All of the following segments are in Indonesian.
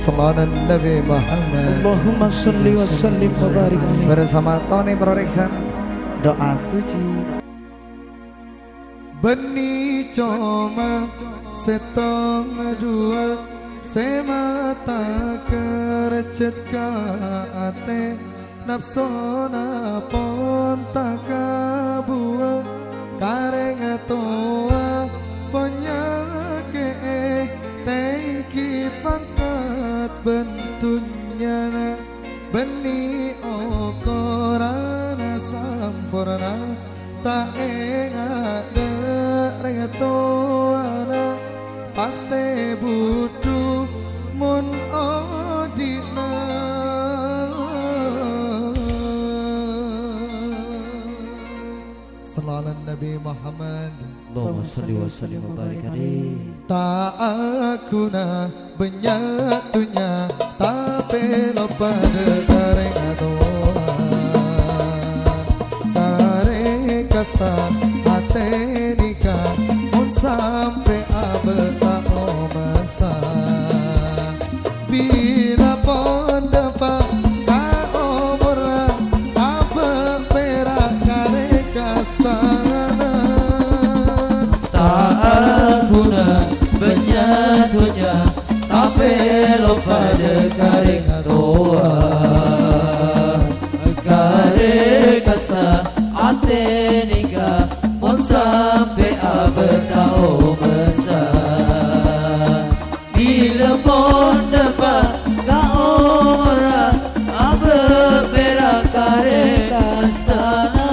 Sallallahu Nabi Muhammad. Allahumma sholli wa sallim wa barik alaihi. Bersama Tony Production, doa suci. Beni coma setong dua semata kerecet ka ate nafsona pon takabua kareng toa penyake tengki pangkat bentunya beni okorana sampurna tak enggak toana paste butuh mun odina Sallallahu Nabi Muhammad. Allahumma sholli wa sallim wa barik alaihi. Tak aku na benyatunya tapi lupa dereng adoa kare kasta atenika mun sampai abeta omasa bila pon dapat ka omora abe perak kare kasta Tak guna benyatunya tapi lupa dekaring toa kare kasa ate nikah mun sampai abeta omasa bila pon dapat ka omora abe perak kare kastana.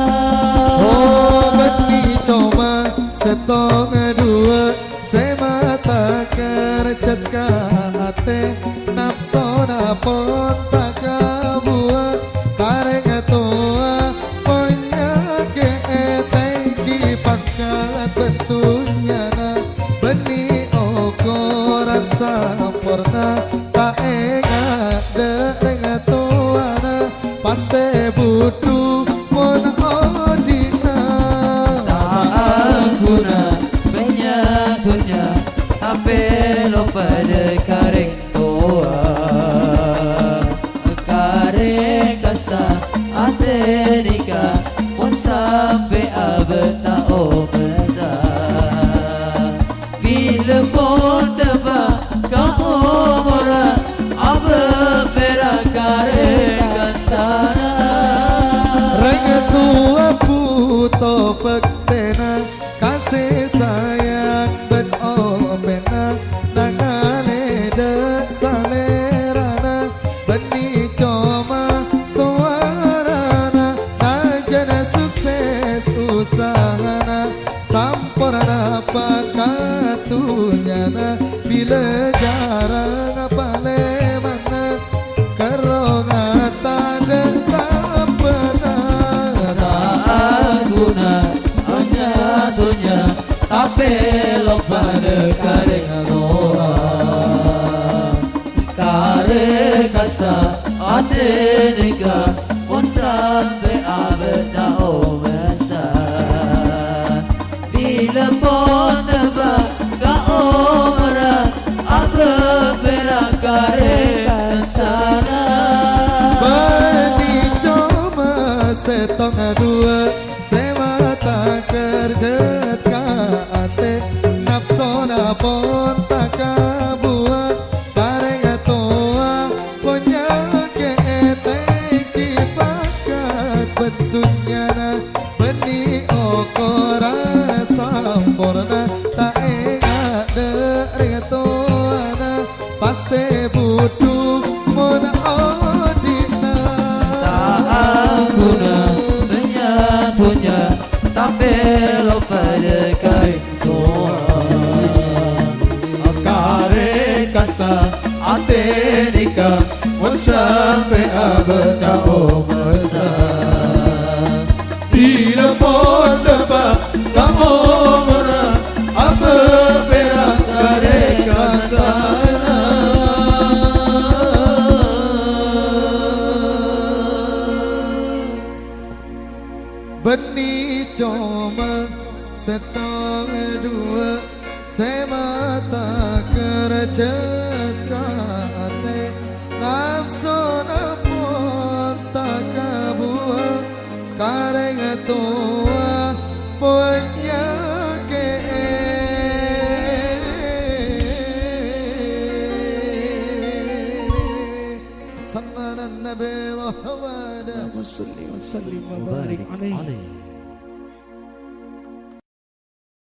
Oh beni coma setong dua semata kerecet ka ate nafsona pon takabua kareng toa penyake tengki pangkat bentunya beni okoran sampurna tak enggak dereng toana paste butuh mon odina Guna benyatunya tapi lupa dekaring toa kare kasta ate nikah mun sampai abeta omesa bila pon dapat ka omora abe perak kare kastana reng tua puto pektena kasih sayang ben opena nangane de salerana beni coma suarana najana sukses usahana sampurna pakatunyana bila jarang palemana kerongata dan tak pernah guna nyatunya tapi lupa dekaring toa kare kasa ate nikah mun sampai abeta omasa bila pon dapat ka omora abe perak kare kastana. Beni coma setong dua semata kerjet ka ate nafsona pon takabua kareng toa penyake tengki pangkat bentunya beni okora sampurna tak enggak dereng toana paste butuh mon odina Guna benyatunya tapi lupa dekaring toa kare kasta ate nikah mun sampai abeta omasa bila pon dapat ka omora abe perak kare kastana. Beni coma setong dua semata kerja kate tua penyakit. Sama Nabi Muhammad. Allahumma salli wa sallim wa barik alaihi.